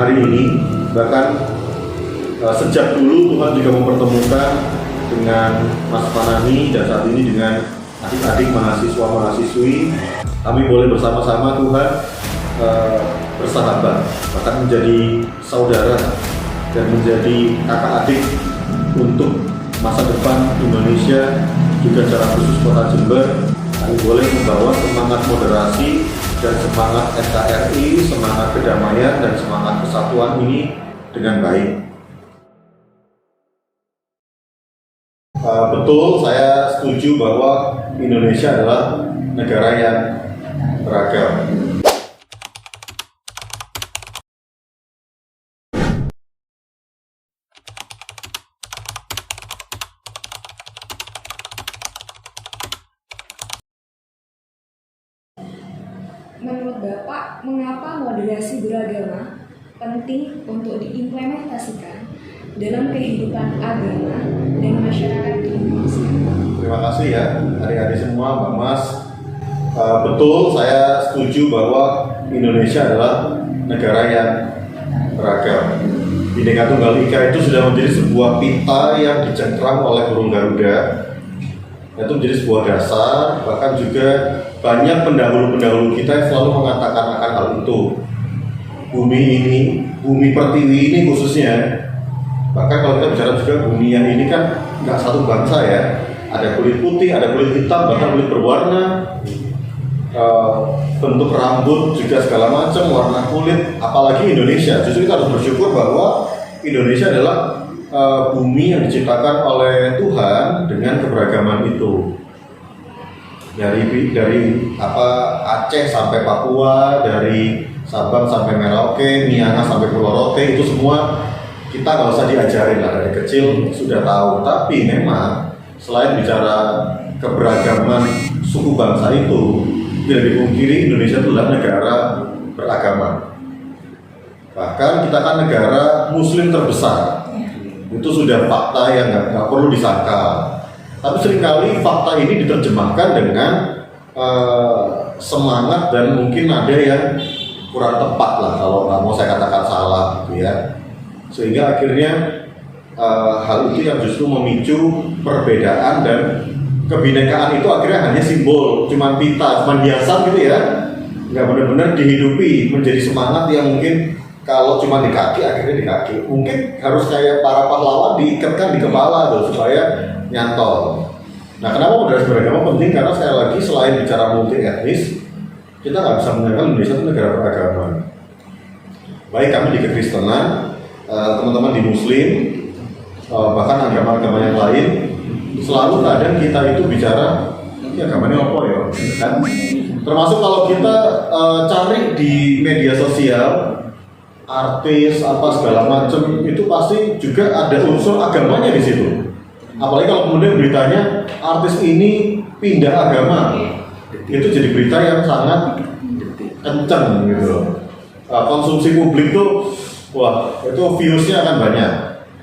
hari ini. Bahkan sejak dulu Tuhan juga mempertemukan dengan Mas Panani dan saat ini dengan adik-adik mahasiswa-mahasiswi. Kami boleh bersama-sama Tuhan bersahabat, bahkan menjadi saudara dan menjadi kakak adik untuk masa depan Indonesia, juga secara khusus Kota Jember. Kami boleh membawa semangat moderasi dan semangat NKRI, semangat kedamaian dan semangat kesatuan ini dengan baik. Betul, saya setuju bahwa Indonesia adalah negara yang beragam. Menurut Bapak, mengapa moderasi beragama penting untuk diimplementasikan dalam kehidupan agama dan masyarakat di Indonesia? Terima kasih ya adik-adik semua, Mbak Mas. Betul, saya setuju bahwa Indonesia adalah negara yang beragam. Bhinneka Tunggal Ika itu sudah menjadi sebuah pita yang dicengkram oleh burung Garuda. Itu menjadi sebuah dasar, bahkan juga banyak pendahulu-pendahulu kita yang selalu mengatakan akan hal itu. Bumi ini, bumi pertiwi ini khususnya, bahkan kalau kita bicara juga bumi yang ini kan nggak satu bangsa ya. Ada kulit putih, ada kulit hitam, bahkan kulit berwarna, bentuk rambut juga segala macam, warna kulit, apalagi Indonesia. Justru kita harus bersyukur bahwa Indonesia adalah bumi yang diciptakan oleh Tuhan dengan keberagaman itu. Dari Aceh sampai Papua, dari Sabang sampai Merauke, Miangas sampai Pulau Rote, itu semua kita nggak usah diajarin lah, dari kecil sudah tahu. Tapi memang selain bicara keberagaman suku bangsa itu, tidak dipungkiri Indonesia itu adalah negara beragama. Bahkan kita kan negara Muslim terbesar. Itu sudah fakta yang nggak perlu disangkal. Tapi seringkali fakta ini diterjemahkan dengan semangat dan mungkin ada yang kurang tepat lah, kalau nggak mau saya katakan salah gitu ya. Sehingga akhirnya hal itu yang justru memicu perbedaan, dan kebinekaan itu akhirnya hanya simbol, cuma pita, cuma hiasan gitu ya. Nggak benar-benar dihidupi menjadi semangat yang mungkin kalau cuma di kaki, akhirnya di kaki. Mungkin harus kayak para pahlawan diikatkan di kepala tuh, supaya nyantol. Nah, kenapa moderasi beragama penting? Karena sekali lagi, selain bicara multi etnis, kita nggak bisa menyangkal Indonesia itu negara beragama. Baik kami di kekristenan, teman-teman di Muslim, bahkan agama-agama yang lain, selalu kadang kita itu bicara, ini agamanya apa ya? Kan? Termasuk kalau kita cari di media sosial, artis apa segala macam, itu pasti juga ada unsur agamanya di situ. Apalagi kalau kemudian beritanya artis ini pindah agama, itu jadi berita yang sangat kencang gitu. Konsumsi publik tuh, wah itu viewsnya akan banyak.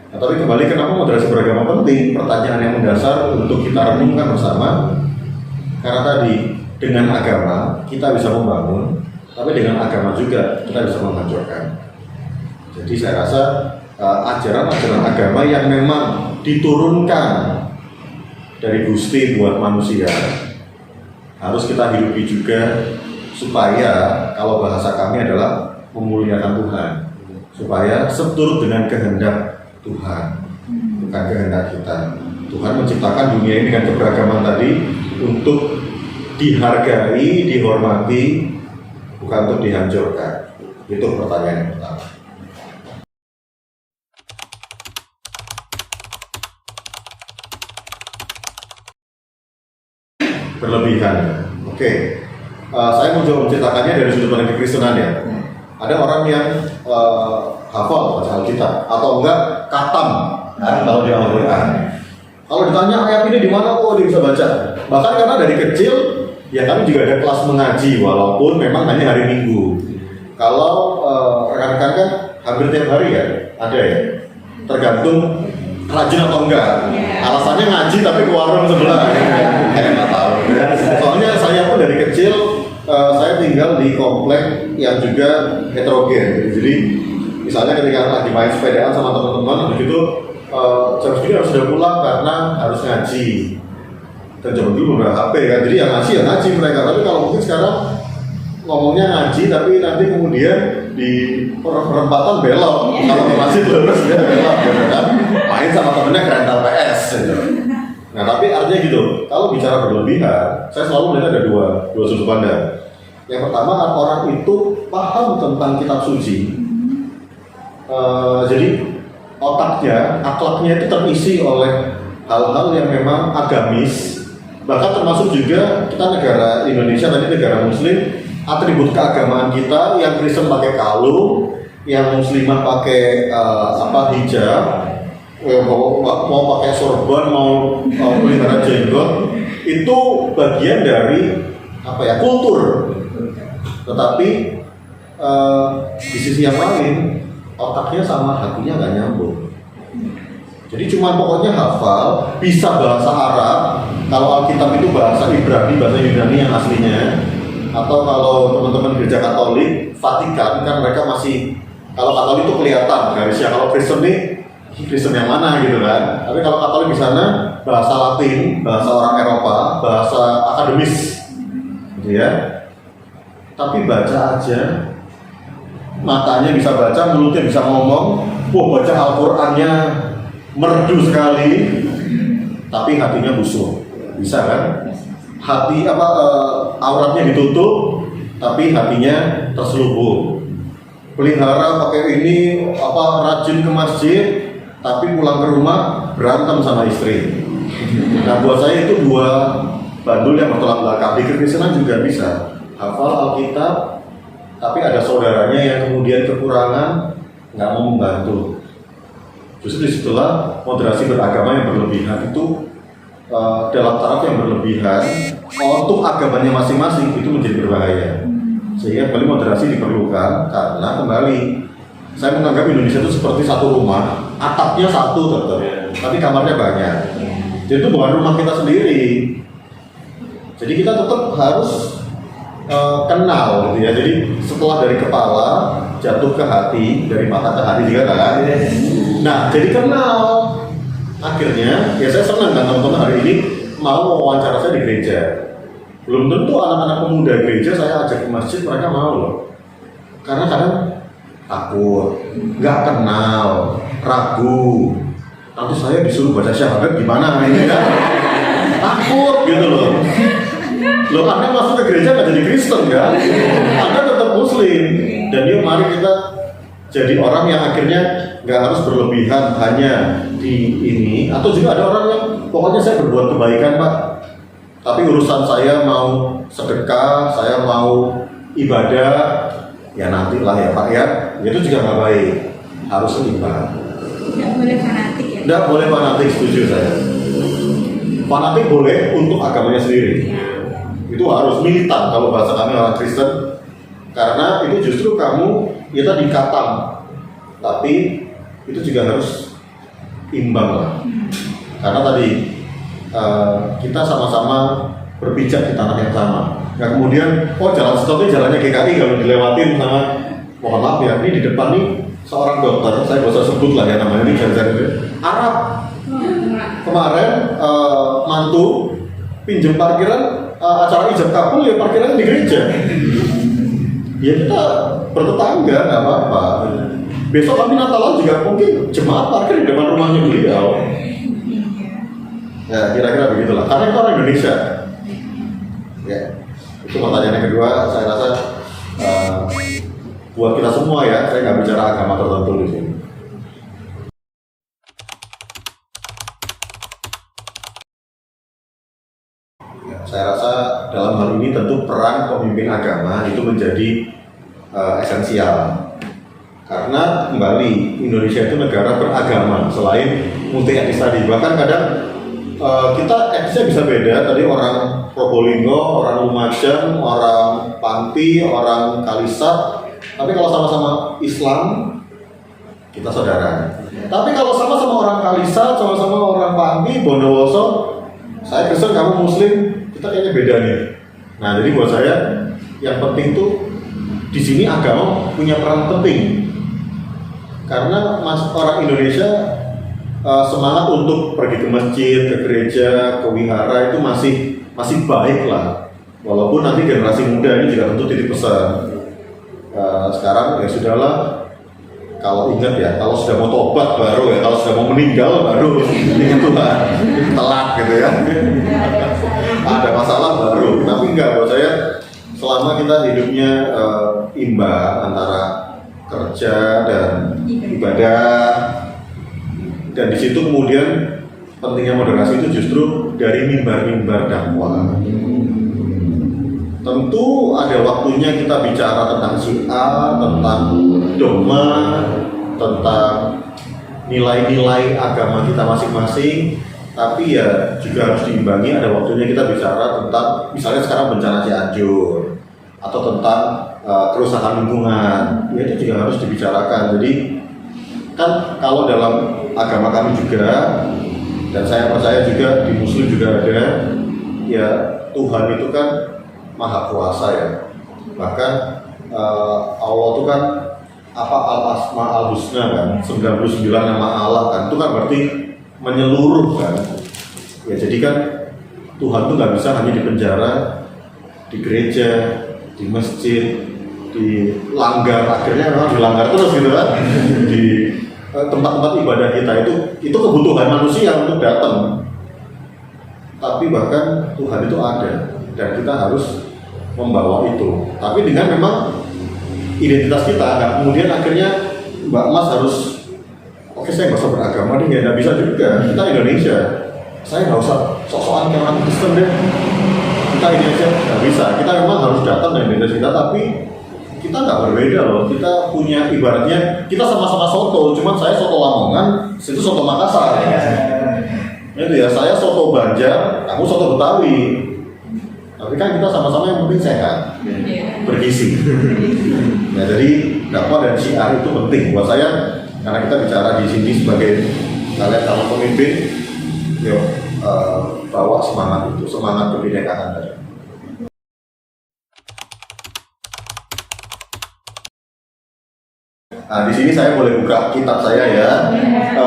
Nah, tapi kembali, kenapa moderasi beragama penting? Pertanyaan yang mendasar untuk kita renungkan bersama. Karena tadi dengan agama kita bisa membangun, tapi dengan agama juga kita bisa menghancurkan. Jadi saya rasa ajaran-ajaran agama yang memang diturunkan dari Gusti buat manusia harus kita hidupi juga, supaya kalau bahasa kami adalah memuliakan Tuhan, supaya seturut dengan kehendak Tuhan, bukan kehendak kita. Tuhan menciptakan dunia ini dengan keberagaman tadi untuk dihargai, dihormati, bukan untuk dihancurkan. Itu pertanyaan yang pertama. Berlebihan. Oke. Saya mau coba menceritakannya dari sudut pandang kekristenan ya. Ada orang yang hafal baca Alkitab atau enggak katam kan, kalau di Al-Quran. Kalau ditanya ayat ini di mana, kok dia bisa baca. Bahkan karena dari kecil ya kami juga ada kelas mengaji, walaupun memang hanya hari Minggu. Kalau rekan-rekan kan hampir tiap hari ya, ada ya. Tergantung rajin atau enggak. Alasannya ngaji tapi ke warung sebelah. Nggak tahu. Soalnya saya pun dari kecil saya tinggal di komplek yang juga heterogen. Jadi Misalnya ketika lagi main sepedaan sama teman-teman, begitu jam segini harus sudah pulang karena harus ngaji. Dan zaman dulu udah HP kan, jadi yang ngaji mereka. Tapi kalau mungkin sekarang ngomongnya ngaji, tapi nanti kemudian di perempatan belok. Kalau masih lurus dia belok, gitu kan. Main sama temennya ke rental PS. Gitu. Nah, tapi artinya gitu. Kalau bicara berlebihan, saya selalu melihat ada dua sudut pandang. Yang pertama, orang itu paham tentang kitab suci. Jadi otaknya, akhlaknya itu terisi oleh hal-hal yang memang agamis. Bahkan termasuk juga kita negara Indonesia tadi negara Muslim, atribut keagamaan kita yang Kristen pakai kalung, yang Muslimah pakai hijab, mau pakai sorban, mau pelihara jenggot, itu bagian dari kultur. Tetapi di sisi yang lain otaknya sama hatinya nggak nyambung. Jadi cuma pokoknya hafal, bisa bahasa Arab. Kalau Alkitab itu bahasa Ibrani, bahasa Yunani yang aslinya. Atau kalau teman-teman gereja Katolik, Vatikan kan mereka masih, kalau Katolik itu kelihatan garisnya. Kalau Kristen nih, Kristen yang mana gitu kan. Tapi kalau Katolik di sana bahasa Latin, bahasa orang Eropa, bahasa akademis, gitu ya. Tapi baca aja, matanya bisa baca, mulutnya bisa ngomong, baca Al-Qur'annya merdu sekali, tapi hatinya busuk, bisa kan? Hati auratnya ditutup, tapi hatinya terselubung. Pelihara pakai ini rajin ke masjid, tapi pulang ke rumah berantem sama istri. Nah, buat saya itu dua bandul yang bertolak belakang. Di kekristenan juga bisa hafal Alkitab, tapi ada saudaranya yang kemudian kekurangan, nggak mau membantu. Justru disitulah moderasi beragama yang berlebihan itu dalam taraf yang berlebihan untuk agamanya masing-masing itu menjadi berbahaya. Sehingga kembali moderasi diperlukan karena kembali saya menganggap Indonesia itu seperti satu rumah, atapnya satu tetap, tapi kamarnya banyak. Jadi itu bukan rumah kita sendiri. Jadi kita tetap harus kenal gitu ya. Jadi setelah dari kepala jatuh ke hati, dari mata ke hati juga kan. Nah, jadi kenal. Akhirnya ya saya senang kan teman-teman hari ini mau wawancara saya di gereja. Belum tentu anak-anak pemuda gereja saya ajak ke masjid mereka mau loh. Karena kadang takut, nggak kenal, ragu. Nanti saya disuruh baca syahadat gimana ini kan? Takut gitu loh. Loh, Anda masuk ke gereja nggak jadi Kristen kan? Anda tetap Muslim. Dan yuk mari kita jadi orang yang akhirnya nggak harus berlebihan hanya di ini. Atau juga ada orang yang pokoknya saya berbuat kebaikan Pak, tapi urusan saya mau sedekah, saya mau ibadah, ya nantilah ya Pak ya. Itu juga nggak baik. Harus seimbang. Nggak boleh fanatik ya? Nggak boleh fanatik, setuju saya. Fanatik boleh untuk agamanya sendiri. Itu harus militan kalau bahasa kami orang Kristen. Karena itu justru kamu kita dikatam. Tapi itu juga harus imbang lah. Karena tadi kita sama-sama berpijak di tanah yang sama. Nah kemudian, jalan stopnya jalannya GKI kalau dilewatin sama, mohon maaf ya, ini di depan nih seorang dokter, saya gak usah sebut lah ya namanya, ini jalan-jalan Arab. Kemarin mantu pinjem parkiran acara ijab kabul ya parkirannya di gereja. Ya kita bertetangga nggak apa-apa. Besok kami Natalan juga mungkin jemaat parkir di depan rumahnya beliau. Ya kira-kira begitulah. Karena itu orang Indonesia. Ya itu pertanyaan yang kedua. Saya rasa buat kita semua ya. Saya nggak bicara agama tertentu di sini. Saya rasa dalam hal ini tentu peran pemimpin agama itu menjadi esensial. Karena kembali Indonesia itu negara beragama selain multi etnis tadi. Bahkan kadang kita etnisnya bisa beda. Tadi orang Probolinggo, orang Lumajang, orang Panti, orang Kalisat. Tapi kalau sama-sama Islam kita saudara. Tapi kalau sama-sama orang Kalisat, sama-sama orang Panti, Bondowoso, saya Kristen, kamu Muslim, kita kayaknya beda nih. Nah, jadi buat saya yang penting tuh di sini agama punya peran penting. Karena orang Indonesia semangat untuk pergi ke masjid, ke gereja, ke wihara itu masih baik lah. Walaupun nanti generasi muda ini juga tentu titip pesan. Sekarang ya sudahlah, kalau ingat ya, kalau sudah mau tobat baru ya, kalau sudah mau meninggal baru ingat Tuhan, telat gitu ya. Ada masalah baru, tapi enggak, buat saya selama kita hidupnya imbang antara kerja dan ibadah, dan di situ kemudian pentingnya moderasi itu justru dari mimbar-mimbar dakwah. Tentu ada waktunya kita bicara tentang syiar, tentang dogma, tentang nilai-nilai agama kita masing-masing, tapi ya juga harus diimbangi ada waktunya kita bicara tentang misalnya sekarang bencana Cianjur atau tentang kerusakan lingkungan, ya itu juga harus dibicarakan. Jadi kan kalau dalam agama kami juga, dan saya percaya juga di Muslim juga ada, ya Tuhan itu kan Maha Kuasa ya. Bahkan Allah itu kan apa, Al-Asma Al-Husna kan, 99 nama Allah kan, itu kan berarti menyeluruh kan. Ya jadi kan Tuhan itu nggak bisa hanya di penjara, di gereja, di masjid, dilanggar, akhirnya memang dilanggar terus gitu kan. Di tempat-tempat ibadah kita itu kebutuhan manusia untuk datang. Tapi bahkan Tuhan itu ada dan kita harus membawa itu. Tapi dengan memang identitas kita, nggak kemudian akhirnya Mbak Mas harus, oke saya nggak usah beragama nih, ya nggak bisa juga. Kita Indonesia, saya nggak usah sok-sokan kayak orang Kristen deh. Kita ini aja nggak bisa. Kita memang harus datang dan identitas kita, tapi kita nggak berbeda loh. Kita punya ibaratnya kita sama-sama soto, cuman saya soto Lamongan, situ soto Makassar. Itu ya, saya soto Banjar, aku soto Betawi. Tapi kan kita sama-sama yang penting sehat, bergizi. Nah, jadi dakwah dan syiar itu penting buat saya, karena kita bicara di sini sebagai kalian calon pemimpin, yuk bawa semangat itu, semangat kebinekaan tadi. Nah, di sini saya boleh buka kitab saya ya.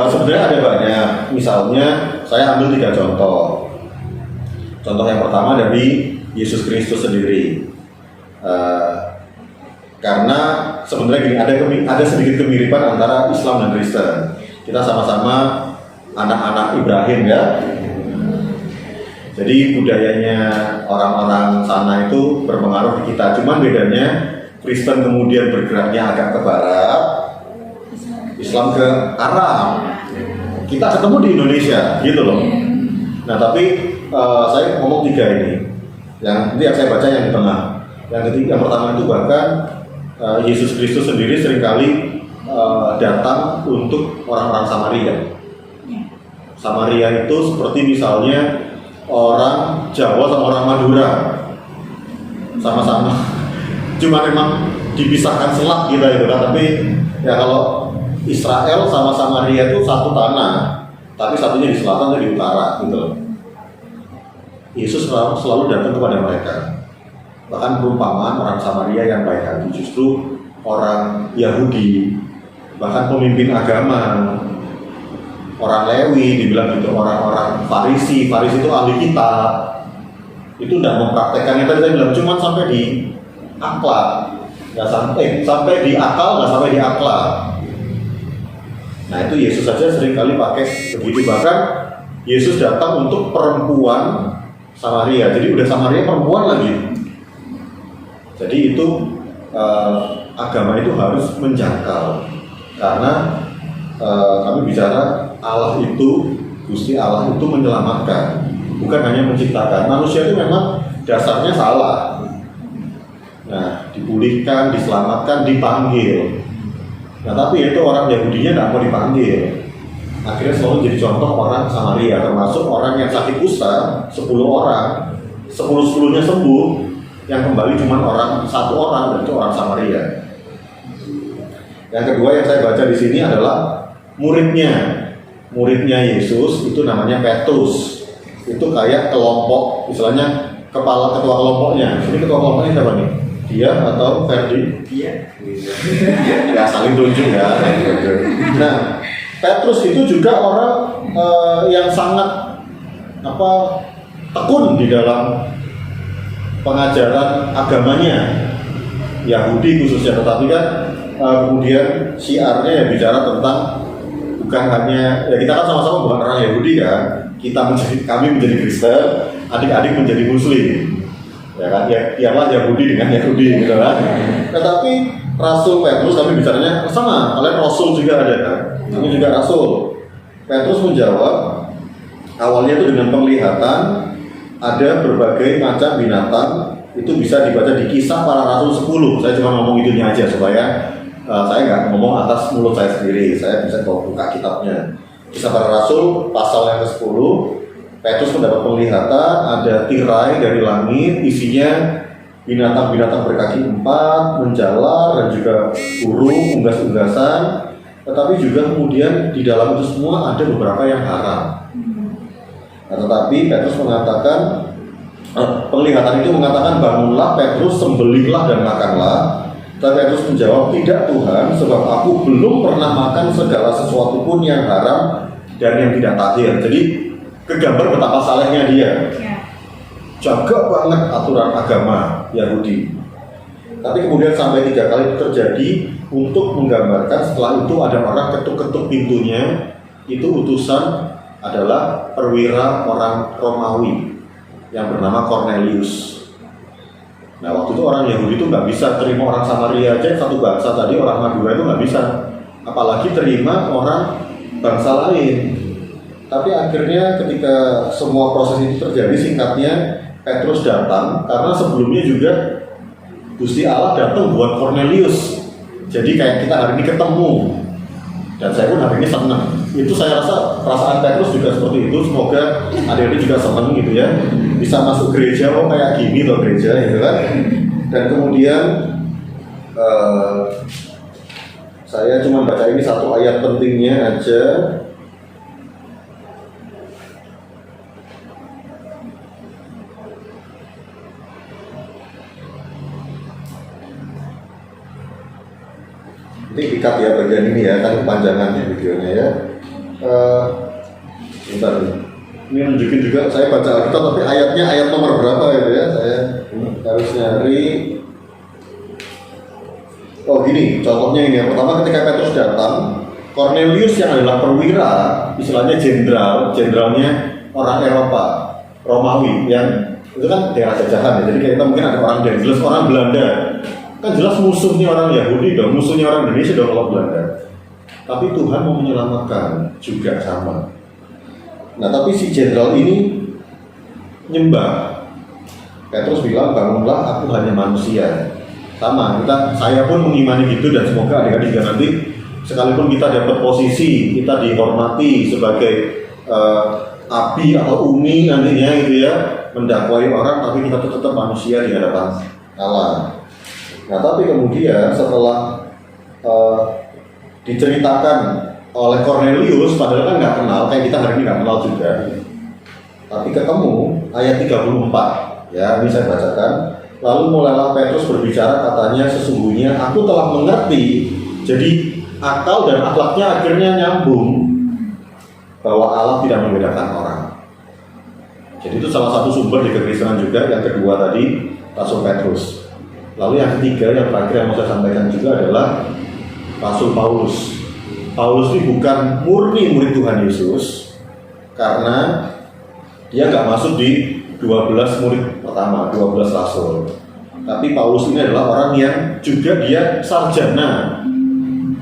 Sebenarnya ada banyak. Misalnya saya ambil 3 contoh. Contoh yang pertama dari Yesus Kristus sendiri. Karena sebenarnya gini, ada sedikit kemiripan antara Islam dan Kristen. Kita sama-sama anak-anak Ibrahim ya. Jadi budayanya orang-orang sana itu berpengaruh di kita. Cuman bedanya Kristen kemudian bergeraknya agak ke barat, Islam ke Arab. Kita ketemu di Indonesia, gitu loh. Nah tapi saya ngomong 3 ini. Yang saya baca yang di tengah. Yang pertama itu bahkan Yesus Kristus sendiri seringkali datang untuk orang-orang Samaria. Samaria itu seperti misalnya orang Jawa sama orang Madura, sama-sama. Cuma memang dipisahkan selat gitu ya, tapi ya kalau Israel sama Samaria itu satu tanah, tapi satunya di selatan dan di utara gitu loh. Yesus selalu datang kepada mereka. Bahkan perumpamaan orang Samaria yang baik hati, justru orang Yahudi, bahkan pemimpin agama, orang Lewi dibilang gitu, orang-orang Farisi itu ahli kitab, itu tidak mempraktekkannya. Tadi saya bilang cuma sampai di akhlak, nggak sampai di akal, nggak sampai di akhlak. Nah itu Yesus saja seringkali pakai begitu. Bahkan Yesus datang untuk perempuan Samaria, jadi udah Samaria perempuan lagi. Jadi itu agama itu harus menjangkau, karena kami bicara Allah itu, Gusti Allah itu menyelamatkan, bukan hanya menciptakan. Manusia itu memang dasarnya salah. Nah, dipulihkan, diselamatkan, dipanggil. Nah, tapi itu orang Yahudinya tidak mau dipanggil. Akhirnya selalu jadi contoh orang Samaria, termasuk orang yang sakit kusta, 10 orang, 10-10-nya sembuh, yang kembali cuma satu orang, dan itu orang Samaria. Yang kedua yang saya baca di sini adalah muridnya Yesus, itu namanya Petrus. Itu kayak kelompok, istilahnya ketua kelompoknya. Ini ketua kelompoknya siapa nih? Dia atau Ferdi? Iya. Ya saling tunjuk ya. Nah, Petrus itu juga orang yang sangat tekun di dalam pengajaran agamanya Yahudi khususnya, tetapi kan kemudian syiarnya ya bicara tentang bukan hanya ya kita kan sama-sama bukan orang Yahudi kan, kami menjadi Kristen, adik-adik menjadi Muslim, ya kan, ya ialah Yahudi dengan Yahudi gitu kan. Tetapi Rasul Petrus kami bicaranya sama, kalian Rasul juga ada kan, ini juga Rasul. Petrus menjawab awalnya itu dengan penglihatan ada berbagai macam binatang, itu bisa dibaca di Kisah Para Rasul 10. Saya cuma ngomong itunya aja supaya saya nggak ngomong atas mulut saya sendiri, saya bisa buka kitabnya. Kisah Para Rasul pasal yang ke-10, Petrus mendapat penglihatan ada tirai dari langit, isinya binatang-binatang berkaki 4, menjalar dan juga burung, unggas-unggasan. Tetapi juga kemudian di dalam itu semua ada beberapa yang haram. Nah, tetapi Petrus mengatakan, penglihatan itu mengatakan, bangunlah Petrus, sembelihlah dan makanlah. Tapi Petrus menjawab, tidak Tuhan, sebab aku belum pernah makan segala sesuatu pun yang haram dan yang tidak tahir. Jadi kegambar betapa salehnya dia, jaga banget aturan agama Yahudi. Tapi kemudian sampai 3 kali itu terjadi untuk menggambarkan setelah itu ada orang ketuk-ketuk pintunya, itu utusan adalah perwira orang Romawi yang bernama Cornelius. Nah, waktu itu orang Yahudi itu nggak bisa terima orang Samaria aja, satu bangsa tadi, orang Madura itu nggak bisa, apalagi terima orang bangsa lain. Tapi akhirnya ketika semua proses itu terjadi, singkatnya Petrus datang, karena sebelumnya juga Gusti Allah datang buat Cornelius. Jadi kayak kita hari ini ketemu, dan saya pun hari ini senang. Itu saya rasa perasaan Petrus juga seperti itu. Semoga adik-adik juga senang gitu ya, bisa masuk gereja, oh kayak gini loh gereja gitu kan. Dan kemudian saya cuma baca ini satu ayat pentingnya aja. Ini dikat ya bagian ini ya, kan kepanjangannya videonya ya. Bentar nih. Ini nunjukin juga, saya baca Alkitab tapi ayatnya ayat nomor berapa gitu ya, saya harus nyari. Oh gini, contohnya ini yang pertama, ketika Petrus datang, Cornelius yang adalah perwira, istilahnya jenderalnya orang Eropa, Romawi, yang itu kan daerah jajahan ya, jadi kita mungkin ada orang Dengles, orang Belanda, kan jelas musuhnya orang Yahudi dong, musuhnya orang Indonesia dong kalau Belanda. Tapi Tuhan mau menyelamatkan juga sama. Nah, tapi si jenderal ini nyembah. Petrus bilang, bangunlah, aku hanya manusia. Sama, saya pun mengimani gitu, dan semoga adik-adik juga nanti sekalipun kita dapat posisi, kita dihormati sebagai abi atau umi nantinya gitu ya, mendakwai orang, tapi kita tetap manusia di hadapan Allah. Nah, tapi kemudian setelah diceritakan oleh Cornelius, padahal kan nggak kenal, kayak kita hari ini nggak kenal juga, tapi ketemu ayat 34 ya, ini saya bacakan. Lalu mulailah Petrus berbicara, katanya, sesungguhnya aku telah mengerti. Jadi akal dan akhlaknya akhirnya nyambung, bahwa Allah tidak membedakan orang. Jadi itu salah satu sumber di kekristenan juga. Yang kedua tadi Rasul Petrus. Lalu yang ketiga, yang terakhir yang mau saya sampaikan juga adalah Rasul Paulus. Paulus ini bukan murni murid Tuhan Yesus, karena dia nggak masuk di 12 murid pertama, 12 rasul. Tapi Paulus ini adalah orang yang juga dia sarjana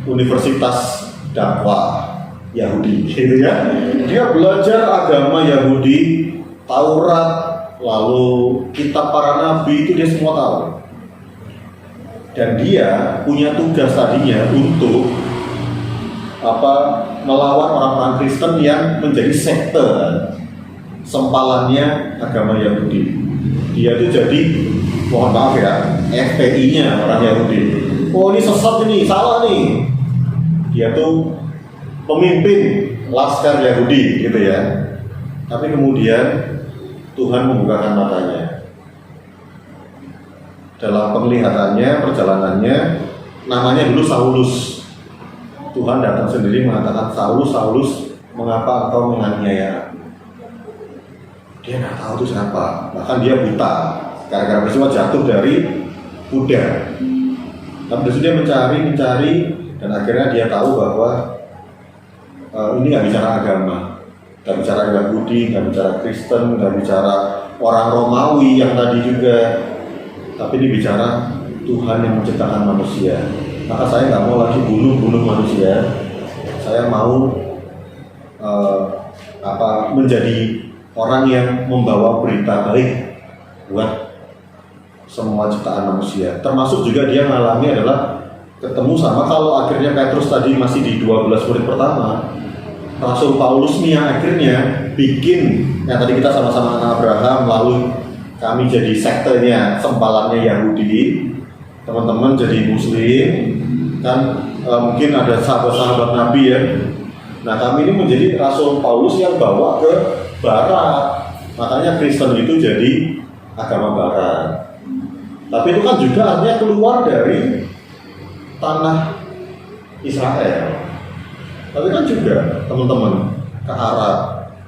Universitas Dakwah Yahudi, gitu ya. Dia belajar agama Yahudi, Taurat, lalu kitab para nabi, itu dia semua tahu. Dan dia punya tugas tadinya untuk melawan orang-orang Kristen yang menjadi sekte, sempalannya agama Yahudi. Dia itu jadi, mohon maaf ya, FPI-nya orang Yahudi. Oh ini sesat ini, salah nih. Dia tuh pemimpin laskar Yahudi gitu ya. Tapi kemudian Tuhan membukakan matanya. dalam penglihatannya, perjalanannya, namanya dulu Saulus. Tuhan datang sendiri mengatakan, Saulus, Saulus, mengapa engkau menganiaya? Dia nggak tahu itu siapa, bahkan dia buta gara-gara peristiwa jatuh dari kuda. Tapi disitu dia mencari, dan akhirnya dia tahu bahwa ini nggak bicara agama, nggak bicara Yahudi, nggak bicara Kristen, nggak bicara orang Romawi yang tadi juga, tapi ini bicara Tuhan yang menciptakan manusia. Maka saya nggak mau lagi bunuh manusia, saya mau menjadi orang yang membawa berita baik buat semua ciptaan manusia. Termasuk juga dia mengalami adalah ketemu sama, kalau akhirnya Petrus tadi masih di 12 murid pertama, Rasul Paulus nih yang akhirnya bikin yang tadi kita sama-sama anak Abraham, lalu kami jadi sektenya, sempalannya Yahudi, teman-teman jadi Muslim, kan mungkin ada sahabat-sahabat Nabi ya. Nah kami ini menjadi Rasul Paulus yang bawa ke Barat, makanya Kristen itu jadi agama Barat. Tapi itu kan juga artinya keluar dari tanah Israel. Tapi kan juga teman-teman ke Arab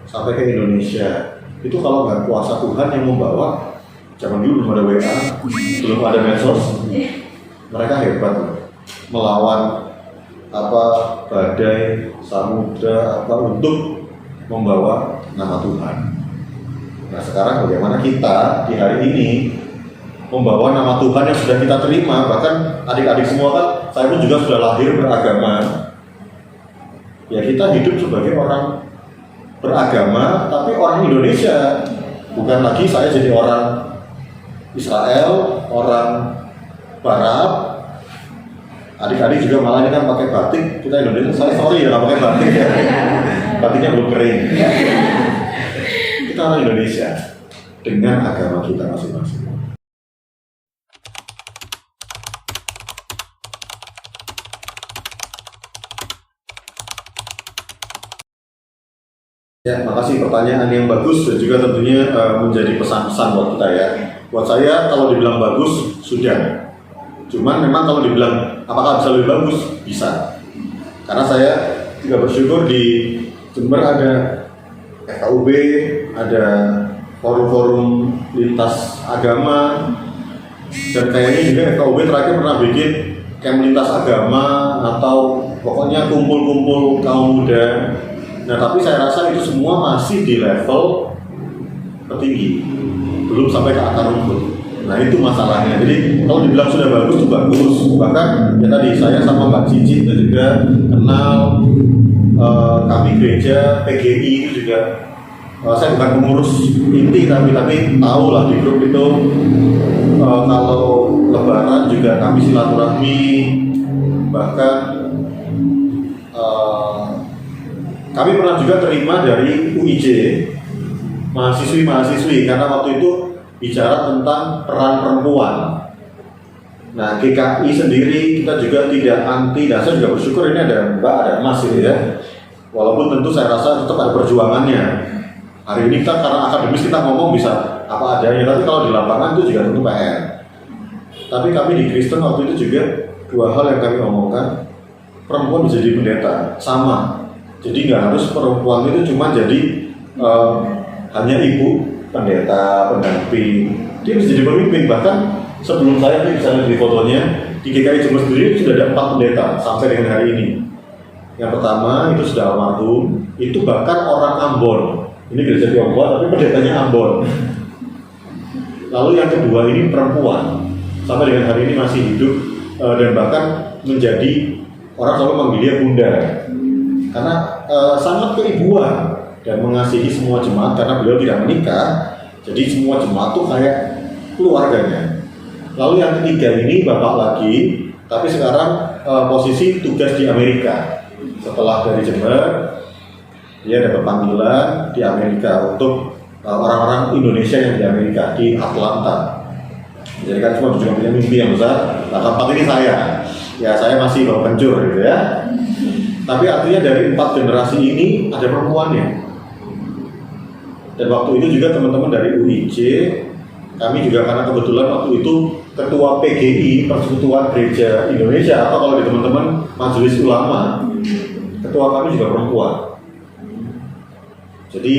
sampai ke Indonesia itu kalau nggak kuasa Tuhan yang membawa, zaman dulu belum ada WA, belum ada medsos, mereka hebat melawan badai, samudra untuk membawa nama Tuhan. Nah sekarang bagaimana kita di hari ini membawa nama Tuhan yang sudah kita terima, bahkan adik-adik semua kan, saya pun juga sudah lahir beragama. Ya kita hidup sebagai orang beragama, tapi orang Indonesia, bukan lagi saya jadi orang Israel, orang Barat. Adik-adik juga malah ini kan pakai batik, kita Indonesia, saya sorry ya nggak pakai batik ya, batiknya belum kering. Kita orang Indonesia dengan agama kita masing-masing. Ya, makasih pertanyaan yang bagus dan juga tentunya menjadi pesan-pesan buat kita ya. Buat saya kalau dibilang bagus sudah. Cuman memang kalau dibilang apakah bisa lebih bagus? Bisa. Karena saya juga bersyukur di Jember ada FKUB, ada forum-forum lintas agama, dan kayaknya juga FKUB terakhir pernah bikin camp lintas agama atau pokoknya kumpul-kumpul kaum muda. Nah tapi saya rasa itu semua masih di level tertinggi, belum sampai ke akar rumput. Nah itu masalahnya. Jadi kalau dibilang sudah bagus itu bagus. Bahkan ya tadi saya sama Mbak Cici dan juga kenal kami gereja PGI itu juga. Saya bukan pengurus inti tapi tahu lah di grup itu kalau Lebaran juga kami silaturahmi, bahkan kami pernah juga terima dari UIJ mahasiswi karena waktu itu bicara tentang peran perempuan. Nah GKI sendiri kita juga tidak anti, dan saya juga bersyukur ini ada Mbak, ada Mas ini ya. Walaupun tentu saya rasa tetap ada perjuangannya. Hari ini kita karena akademis kita ngomong bisa apa adanya, tapi kalau di lapangan itu juga tentu PR. Tapi kami di Kristen waktu itu juga dua hal yang kami omongkan, perempuan bisa jadi pendeta, sama. Jadi nggak harus perempuan itu cuma jadi hanya ibu, pendeta, pendamping, dia bisa jadi pemimpin. Bahkan sebelum saya bisa lihat di fotonya di GKI Jember sendiri sudah ada 4 pendeta sampai dengan hari ini. Yang pertama itu sudah almarhum, itu bahkan orang Ambon. Ini gereja Tionghoa tapi pendetanya Ambon. Lalu yang kedua ini perempuan, sampai dengan hari ini masih hidup dan bahkan menjadi orang selalu manggil dia bunda, karena sangat keibuan dan mengasihi semua jemaat karena beliau tidak menikah, jadi semua jemaat tuh kayak keluarganya. Lalu yang ketiga ini bapak lagi, tapi sekarang posisi tugas di Amerika. Setelah dari Jember, dia dapat panggilan di Amerika untuk orang-orang Indonesia yang di Amerika, di Atlanta. Jadi kan semua juga punya mimpi yang besar. Nah keempat ini saya masih bawa kencur gitu ya. Tapi artinya dari 4 generasi ini ada perempuannya. Dan waktu itu juga teman-teman dari UIJ kami juga karena kebetulan waktu itu ketua PGI, Persekutuan Gereja Indonesia, atau kalau di teman-teman Majelis Ulama, ketua kami juga perempuan. Jadi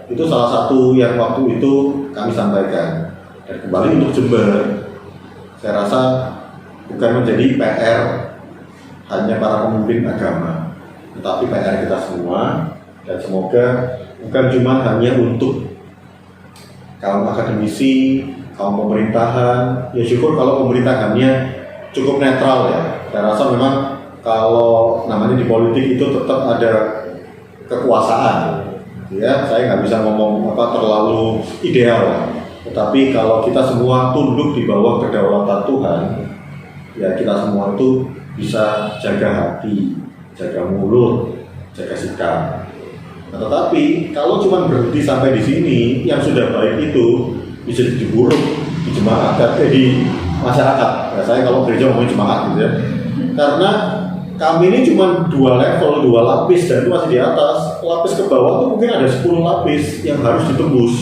itu salah satu yang waktu itu kami sampaikan. Dan kembali untuk Jember, saya rasa bukan menjadi PR hanya para pemimpin agama, tetapi PR kita semua, dan semoga bukan cuma hanya untuk kaum akademisi, kaum pemerintahan. Ya syukur kalau pemerintahannya cukup netral ya. Saya rasa memang kalau namanya di politik itu tetap ada kekuasaan. Ya, saya nggak bisa ngomong terlalu ideal. Tetapi kalau kita semua tunduk di bawah kedaulatan Tuhan, ya kita semua itu bisa jaga hati, jaga mulut, jaga sikap. Nah, tetapi kalau cuma berhenti sampai di sini, yang sudah baik itu bisa diburuk di jemaat, di masyarakat. Ya, saya kalau gereja ngomongin jemaat gitu ya. Karena kami ini cuma 2 level, 2 lapis, dan itu masih di atas. Lapis ke bawah itu mungkin ada 10 lapis yang harus ditembus.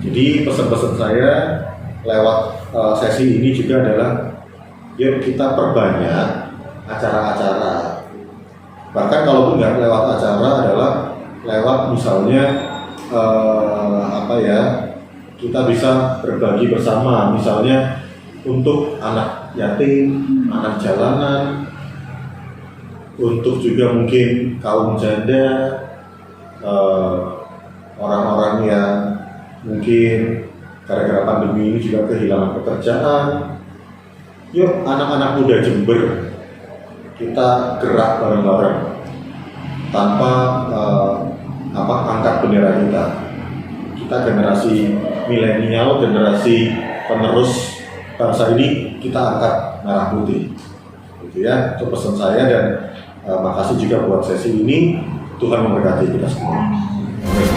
Jadi pesan-pesan saya lewat sesi ini juga adalah, yuk kita perbanyak acara-acara. Bahkan kalaupun nggak lewat acara, adalah lewat misalnya kita bisa berbagi bersama, misalnya untuk anak yatim, anak jalanan, untuk juga mungkin kaum janda, orang-orang yang mungkin gara-gara pandemi ini juga kehilangan pekerjaan. Yuk anak-anak muda Jember, kita gerak bareng-bareng tanpa angkat bendera kita. Kita generasi milenial, generasi penerus bangsa ini, kita angkat merah putih. Gitu ya, itu pesan saya, dan makasih juga buat sesi ini. Tuhan memberkati kita semua. Amin.